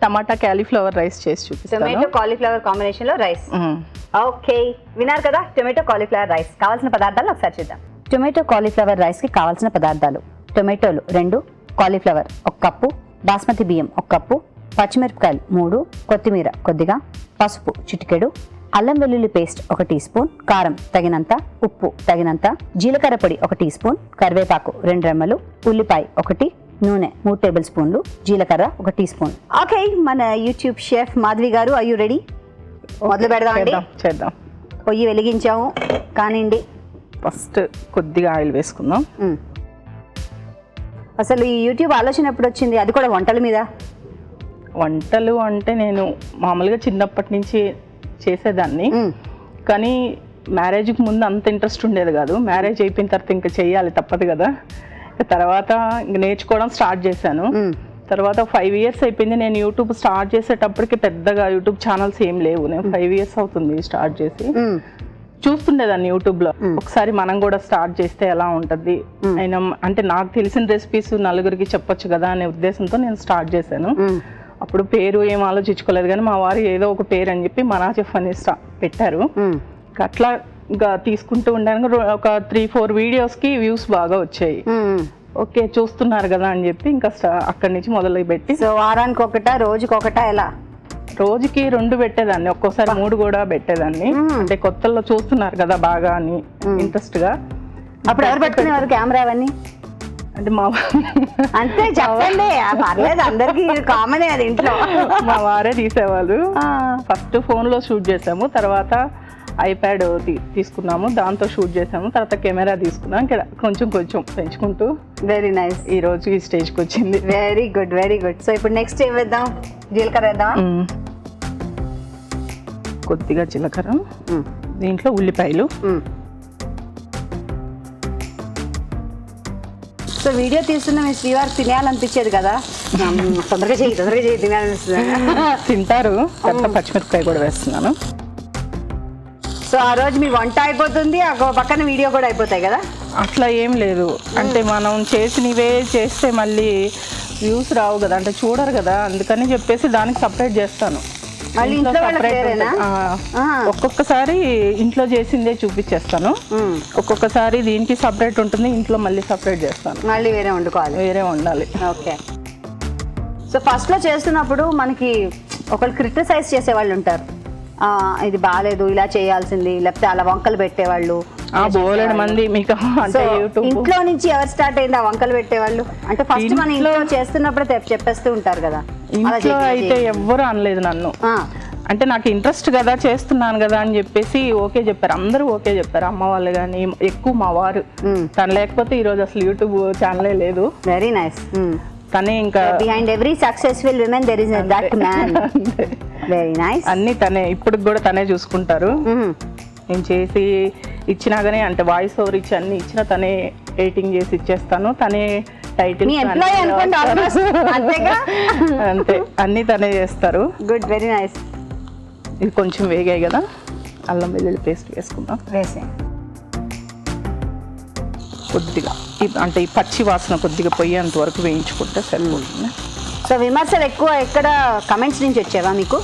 టమాటా cauliflower rice చేసి చూపిస్తాను. Tomato cauliflower combination లో రైస్. ఓకే, విన్నారు కదా టొమాటో కాలీఫ్లవర్ రైస్. కావాల్సిన పదార్థాలు ఒకసారి చూద్దాం. టొమాటో కాలీఫ్లవర్ రైస్ కి కావాల్సిన పదార్థాలు: టొమాటోలు 2, కాలీఫ్లవర్ 1 కప్పు, బాస్మతి బియ్యం 1 కప్పు, పచ్చిమిరపకాయలు 3, కొత్తిమీర కొద్దిగా, పసుపు చిటికెడు, అల్లం వెల్లుల్లి పేస్ట్ 1 టీ స్పూన్, కారం తగినంత, ఉప్పు తగినంత, జీలకర్ర పొడి 1 టీ స్పూన్, కరివేపాకు 2 రెమ్మలు, ఉల్లిపాయ 1, నూనె 3 టేబుల్ స్పూన్లు, జీలకర్ర 1 టీ స్పూన్. ఓకే, మన యూట్యూబ్ షెఫ్ మాధవి గారు, ఆర్ యు రెడీ? మొదలు పెడదామండి. చేద్దాం. పొయ్యి వెలిగించాము కానివ్వండి. ఫస్ట్ కొద్దిగా ఆయిల్ వేసుకుందాం. అసలు ఈ యూట్యూబ్ ఆలోచన ఎప్పుడు వచ్చింది, అది కూడా వంటల మీద? వంటలు అంటే నేను మామూలుగా చిన్నప్పటి నుంచి చేసేదాన్ని, కానీ మ్యారేజ్కి ముందు అంత ఇంట్రెస్ట్ ఉండేది కాదు. మ్యారేజ్ అయిపోయిన తర్వాత ఇంకా చెయ్యాలి తప్పదు కదా, తర్వాత ఇంక నేర్చుకోవడం స్టార్ట్ చేశాను. తర్వాత 5 ఇయర్స్ అయిపోయింది. నేను యూట్యూబ్ స్టార్ట్ చేసేటప్పటికి పెద్దగా యూట్యూబ్ ఛానల్స్ ఏం లేవు. నేను 5 ఇయర్స్ అవుతుంది స్టార్ట్ చేసి. చూస్తుండేదాన్ని యూట్యూబ్లో, ఒకసారి మనం కూడా స్టార్ట్ చేస్తే ఎలా ఉంటుంది అయినా, అంటే నాకు తెలిసిన రెసిపీస్ నలుగురికి చెప్పొచ్చు కదా అనే ఉద్దేశంతో నేను స్టార్ట్ చేశాను. అప్పుడు పేరు ఏం ఆలోచించుకోలేదు, కానీ మా వారు ఏదో ఒక పేరు అని చెప్పి మనా చెఫ్ అని పెట్టారు. అట్లా ఇంకా తీసుకుంటూ ఉండాను. ఒక 3-4 వీడియోస్కి వ్యూస్ బాగా వచ్చాయి. ఓకే, చూస్తున్నారు కదా అని చెప్పి ఇంకా అక్కడి నుంచి మొదలు పెట్టి. సో వారానికి ఒకటా, రోజుకి ఒకటా, ఎలా? రోజుకి 2 పెట్టేదాన్ని, ఒక్కోసారి 3 కూడా పెట్టేదాన్ని. అంటే కొత్తల్లో చూస్తున్నారు కదా బాగా అని ఇంట్రెస్ట్ గా. అప్పుడు ఎవరు పెట్టుకునేవారు కెమెరా అవన్నీ? అంటే మా అంతే చెప్పండి, పర్లేదు, అందరికి కామనే అది ఇంట్లో. మా వారే తీసేవాళ్ళు. ఫస్ట్ ఫోన్ లో షూట్ చేసాము, తర్వాత ఐప్యాడ్ తీసుకున్నాము, దాంతో షూట్ చేసాము, తర్వాత కెమెరా తీసుకున్నాం. కొంచెం కొంచెం పెంచుకుంటూ వెరీ నైస్ ఈ రోజు ఈ స్టేజ్కి వచ్చింది. Very good, very good. So ఇప్పుడు నెక్స్ట్ ఏం వేద్దాం? జీలకర్ర వేద్దాం. కొద్దిగా జీలకర్ర, దీంట్లో ఉల్లిపాయలు. సో వీడియో తీస్తున్న మీ శ్రీవారు తినేయాలనిపించేది కదా, తొందరగా చేయి తినాలనిపిస్తుంది. తింటారు. కొత్త పచ్చిమిరపకాయ కూడా వేస్తున్నాను. సో ఆ రోజు మీ వంట అయిపోతుంది, ఆ పక్కన వీడియో కూడా అయిపోతాయి కదా? అట్లా ఏం లేదు, అంటే మనం చేసినవే చేస్తే మళ్ళీ వ్యూస్ రావు కదా, అంటే చూడరు కదా, అందుకని చెప్పేసి దానికి సపరేట్ చేస్తాను. ఒక్కొక్కసారి ఇంట్లో చేసిందే చూపించేస్తాను, ఒక్కొక్కసారి దీనికి సపరేట్ ఉంటుంది, ఇంట్లో మళ్ళీ సపరేట్ చేస్తాను. మళ్ళీ వేరే వండుకోవాలి, వేరే వండాలి. ఓకే. సో ఫస్ట్లో చేస్తున్నప్పుడు మనకి ఒకళ్ళు క్రిటిసైజ్ చేసేవాళ్ళు ఉంటారు, ఇది బాగాలేదు, ఇలా చేయాల్సింది, లేకపోతే అలా వంకలు పెట్టేవాళ్ళు బోలెడు మంది. మీకు అంటే ఇంట్లో నుంచి ఎవరు స్టార్ట్ అయింది ఆ వంకలు పెట్టేవాళ్ళు? అంటే ఫస్ట్ మన ఇంట్లో చేస్తున్నప్పుడు చెప్పేస్తూ ఉంటారు కదా. ఇంట్లో అయితే ఎవ్వరు అనలేదు నన్ను, అంటే నాకు ఇంట్రెస్ట్ కదా, చేస్తున్నాను కదా అని చెప్పేసి ఓకే చెప్పారు, అందరూ ఓకే చెప్పారు. అమ్మ వాళ్ళు కానీ, ఎక్కువ మా వారు. తను లేకపోతే ఈ రోజు అసలు యూట్యూబ్ ఛానలే లేదు. Very nice. తనే ఇంకా behind every successful women there is that man. Very nice. అన్ని తనే, ఇప్పుడు కూడా తనే చూసుకుంటారు. నేను చేసి ఇచ్చినా కానీ, అంటే వాయిస్ ఓవర్ ఇచ్చి అన్ని ఇచ్చినా తనే ఎడిటింగ్ చేసి ఇచ్చేస్తాను, తనే టైటిల్ అంతే అన్ని తనే చేస్తారు. Good, very nice. ఇది కొంచెం వేగాయి కదా, అల్లం వెల్లుల్లి పేస్ట్ వేసుకుందాం. కొద్దిగా అంటే ఈ పచ్చి వాసన కొద్దిగా పోయేంత వరకు వేయించుకుంటే సరిపోతుంది. సో విమర్శలు ఎక్కువ ఎక్కడ కమెంట్స్ నుంచి వచ్చేవా మీకు?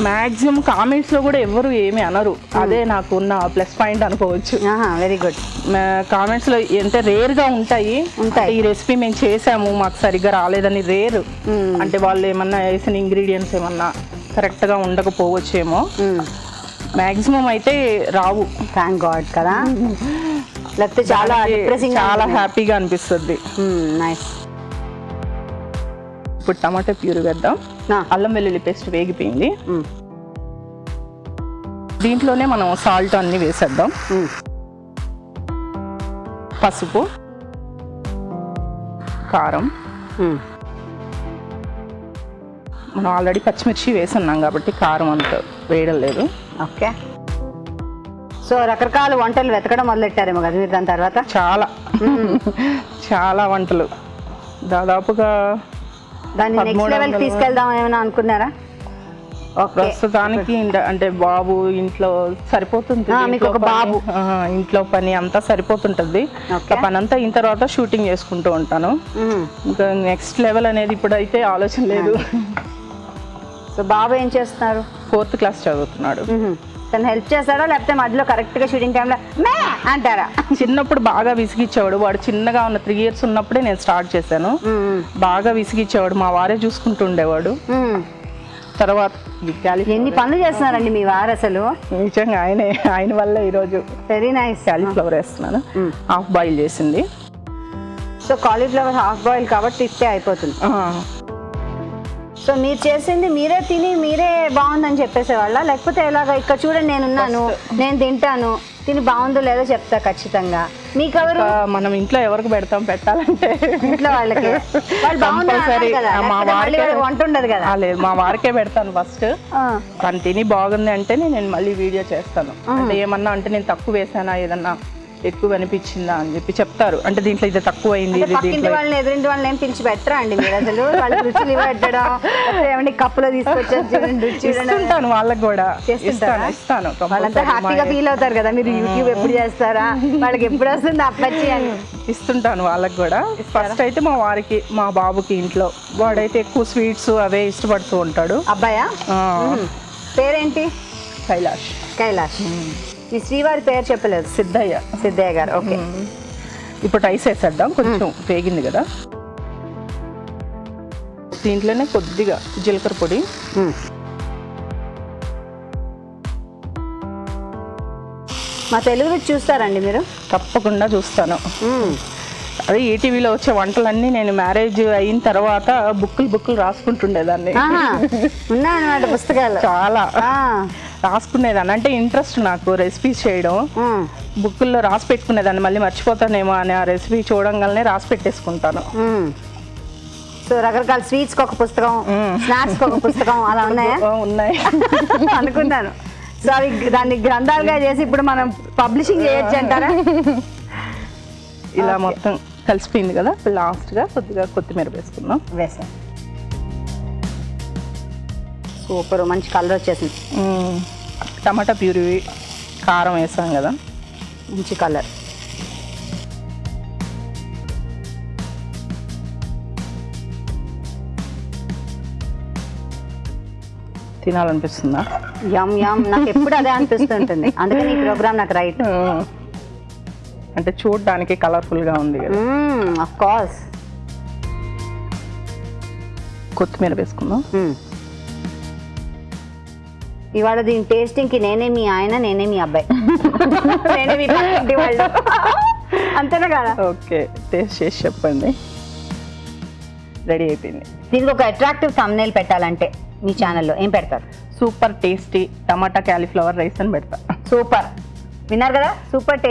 మ్యాక్సిమం కామెంట్స్లో కూడా ఎవరు ఏమీ అనరు, అదే నాకు ఉన్న ప్లస్ పాయింట్ అనుకోవచ్చు. Very good. కామెంట్స్లో ఎంత రేర్గా ఉంటాయి, ఈ రెసిపీ మేము చేసాము మాకు సరిగ్గా రాలేదని రేర్. అంటే వాళ్ళు ఏమన్నా వేసిన ఇంగ్రీడియంట్స్ ఏమన్నా కరెక్ట్గా ఉండకపోవచ్చేమో, మ్యాక్సిమం అయితే రావు. థ్యాంక్ గాడ్ కదా, లేకపోతే చాలా చాలా హ్యాపీగా అనిపిస్తుంది. నైస్. ఇప్పుడు టమాటా ప్యూరీ వేద్దాం. అల్లం వెల్లుల్లి పేస్ట్ వేగిపోయింది, దీంట్లోనే మనం సాల్ట్ అన్ని వేసేద్దాం. పసుపు, కారం, మనం ఆల్రెడీ పచ్చిమిర్చి వేసున్నాం కాబట్టి కారం అంత వేయడం లేదు. ఓకే. సో రకరకాల వంటలు వెతకడం మొదలెట్టారేమో కదా మీరు దాని తర్వాత? చాలా చాలా వంటలు, దాదాపుగా దాన్ని నెక్స్ట్ లెవెల్ తీసుకెళ్దాం ఏమైనా అనుకున్నారా? ప్రస్తుతానికి అంటే బాబు ఇంట్లో సరిపోతుంది, మీకు ఒక బాబు, ఇంట్లో పని అంతా సరిపోతుంటది. పని అంతా అయిన తర్వాత షూటింగ్ చేసుకుంటూ ఉంటాను. ఇంకా నెక్స్ట్ లెవెల్ అనేది ఇప్పుడైతే ఆలోచన లేదు. సో బాబు ఏం చేస్తున్నారు? 4th క్లాస్ చదువుతున్నాడు. తను హెల్ప్ చేస్తాడా లేకపోతే మధ్యలో కరెక్ట్ గా షూటింగ్ టైంలో మే అంటారా? చిన్నప్పుడు బాగా విసిగిచ్చేవాడు. వాడు చిన్నగా ఉన్న 3 years ఉన్నప్పుడే నేను స్టార్ట్ చేశాను. బాగా విసిగిచ్చేవాడు, మా వారే చూసుకుంటూ ఉండేవాడు. తర్వాత ఎన్ని పనులు చేస్తున్నారండి మీ వారు అసలు? నిజంగా ఆయన వల్ల ఈరోజు వెరీ నైస్. క్యాలీఫ్లవర్ వేస్తున్నాను, హాఫ్ బాయిల్ చేసింది. సో కాలీఫ్లవర్ హాఫ్ బాయిల్ కాబట్టి ఇస్తే అయిపోతుంది. సో మీరు చేసింది మీరే తిని మీరే బాగుందని చెప్పేసేవాళ్ళ లేకపోతే ఎలాగా? ఇక్కడ చూడండి నేనున్నాను, నేను తింటాను, తిని బాగుందో లేదో చెప్తా ఖచ్చితంగా. మీకు ఎవరు? మనం ఇంట్లో ఎవరికి పెడతాం పెట్టాలంటే ఇంట్లో వాళ్ళకి. వంట ఉండదు కదా? లేదు, మా వారికే పెడతాను ఫస్ట్. తను తిని బాగుంది అంటే నేను మళ్ళీ వీడియో చేస్తాను. అంటే ఏమన్నా అంటే నేను తక్కువ వేసానా, ఏదన్నా ఎక్కువ అనిపించిందా అని చెప్పి చెప్తారు. అంటే దీంట్లో ఇది తక్కువ అయింది. వాళ్ళని ఎదురింటి వాళ్ళని ఏం పిలిచి పెట్టరా అండి మీరు? అసలు వాళ్ళకి రుచులు పెట్టడం, ఏమంటే కప్పులో తీసుకొచ్చేస్తాను వాళ్ళకి కూడా ఇస్తాను. వాళ్ళంతా హ్యాపీగా ఫీల్ అవుతారు కదా. మీరు యూట్యూబ్ ఎప్పుడు చేస్తారా, వాళ్ళకి ఎప్పుడు వస్తుంది అప్పచ్చి అని ఇస్తుంటాను వాళ్ళకి కూడా. ఫస్ట్ అయితే మా వారికి, మా బాబుకి ఇంట్లో వాడైతే ఎక్కువ స్వీట్స్ అవే ఇష్టపడుతూ ఉంటాడు. అబ్బాయా? పేరేంటి? కైలాష్. మీ శ్రీవారి పేరు చెప్పలేదు. సిద్ధయ్య గారు. ఓకే, ఇప్పుడు రైస్ వేసేద్దాం. కొంచెం వేగింది కదా, దీంట్లోనే కొద్దిగా జీలకర్ర పొడి, మా తెలుగు చూస్తారండి మీరు? తప్పకుండా చూస్తాను. అదే ఈటీవీలో వచ్చే వంటలన్నీ నేను మ్యారేజ్ అయిన తర్వాత బుక్కులు రాసుకుంటుండేదాన్ని. ఉన్నాయన్నమాట పుస్తకాలు చాలా రాసుకునేదాన్ని. అంటే ఇంట్రెస్ట్ నాకు రెసిపీస్ చేయడం. బుక్కుల్లో రాసి పెట్టుకునేదాన్ని, మళ్ళీ మర్చిపోతానేమో అని ఆ రెసిపీ చూడంగానే రాసి పెట్టేసుకుంటాను. సో రకరకాల స్వీట్స్ ఒక పుస్తకం, స్నాక్స్ ఒక పుస్తకం అలా ఉన్నాయా? ఉన్నాయి అనుకున్నాను. సో అవి దాన్ని గ్రంథాలుగా చేసి ఇప్పుడు మనం పబ్లిషింగ్ చేయొచ్చు అంటారా? ఇలా మొత్తం కలిసిపోయింది కదా, లాస్ట్గా కొద్దిగా కొత్తిమీర వేసుకుందాం. వేసాం. సూపర్, మంచి కలర్ వచ్చేసింది. టమాటా ప్యూరీ, కారం వేసాం కదా, మంచి కలర్. తినాలనిపిస్తుందా? యమ్ యమ్, నాకు ఎప్పుడు అదే అనిపిస్తుంటుంది. అందుకని ఈ ప్రోగ్రామ్ నాకు రైట్. అంటే చూడడానికి కలర్ఫుల్గా ఉంది కదా. Of course. కొత్తిమీర వేసుకుందాం. ఇవాళ దీని టేస్టింగ్కి నేనే మీ ఆయన, నేనే మీ అబ్బాయి, నేనే మీ పక్కింటి వాళ్ళు. అంతేనా కదా? ఓకే, టేస్ట్ చేసి చెప్పండి. రెడీ అయిపోయింది. దీనికి ఒక అట్రాక్టివ్ థంబ్నెయిల్ పెట్టాలంటే మీ ఛానల్లో ఏం పెడతారు? సూపర్ టేస్టీ టమాటా క్యాలీఫ్లవర్ రైస్ అని పెడతా. సూపర్, విన్నారు కదా? సూపర్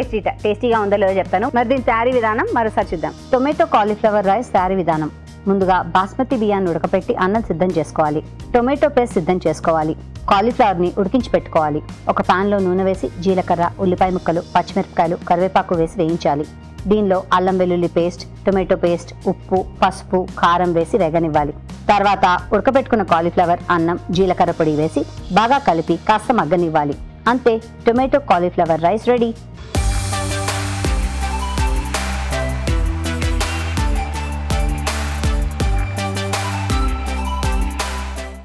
టేస్టీగా ఉందో లేదో చెప్తాను. మరి దీని తయారీ విధానం మరోసారి చూద్దాం. టొమాటో కాలీఫ్లవర్ రైస్ తయారీ విధానం. ముందుగా బాస్మతి బియ్యాన్ని ఉడకపెట్టి అన్నం సిద్ధం చేసుకోవాలి. టొమాటో పేస్ట్ సిద్ధం చేసుకోవాలి. కాలీఫ్లవర్ని ఉడికించి పెట్టుకోవాలి. ఒక పాన్లో నూనె వేసి జీలకర్ర, ఉల్లిపాయ ముక్కలు, పచ్చిమిరపకాయలు, కరివేపాకు వేసి వేయించాలి. దీనిలో అల్లం వెల్లుల్లి పేస్ట్, టొమాటో పేస్ట్, ఉప్పు, పసుపు, కారం వేసి వేగనివ్వాలి. తర్వాత ఉడకబెట్టుకున్న కాలీఫ్లవర్, అన్నం, జీలకర్ర పొడి వేసి బాగా కలిపి కాస్త మగ్గనివ్వాలి. అంతే, టొమాటో కాలీఫ్లవర్ రైస్ రెడీ.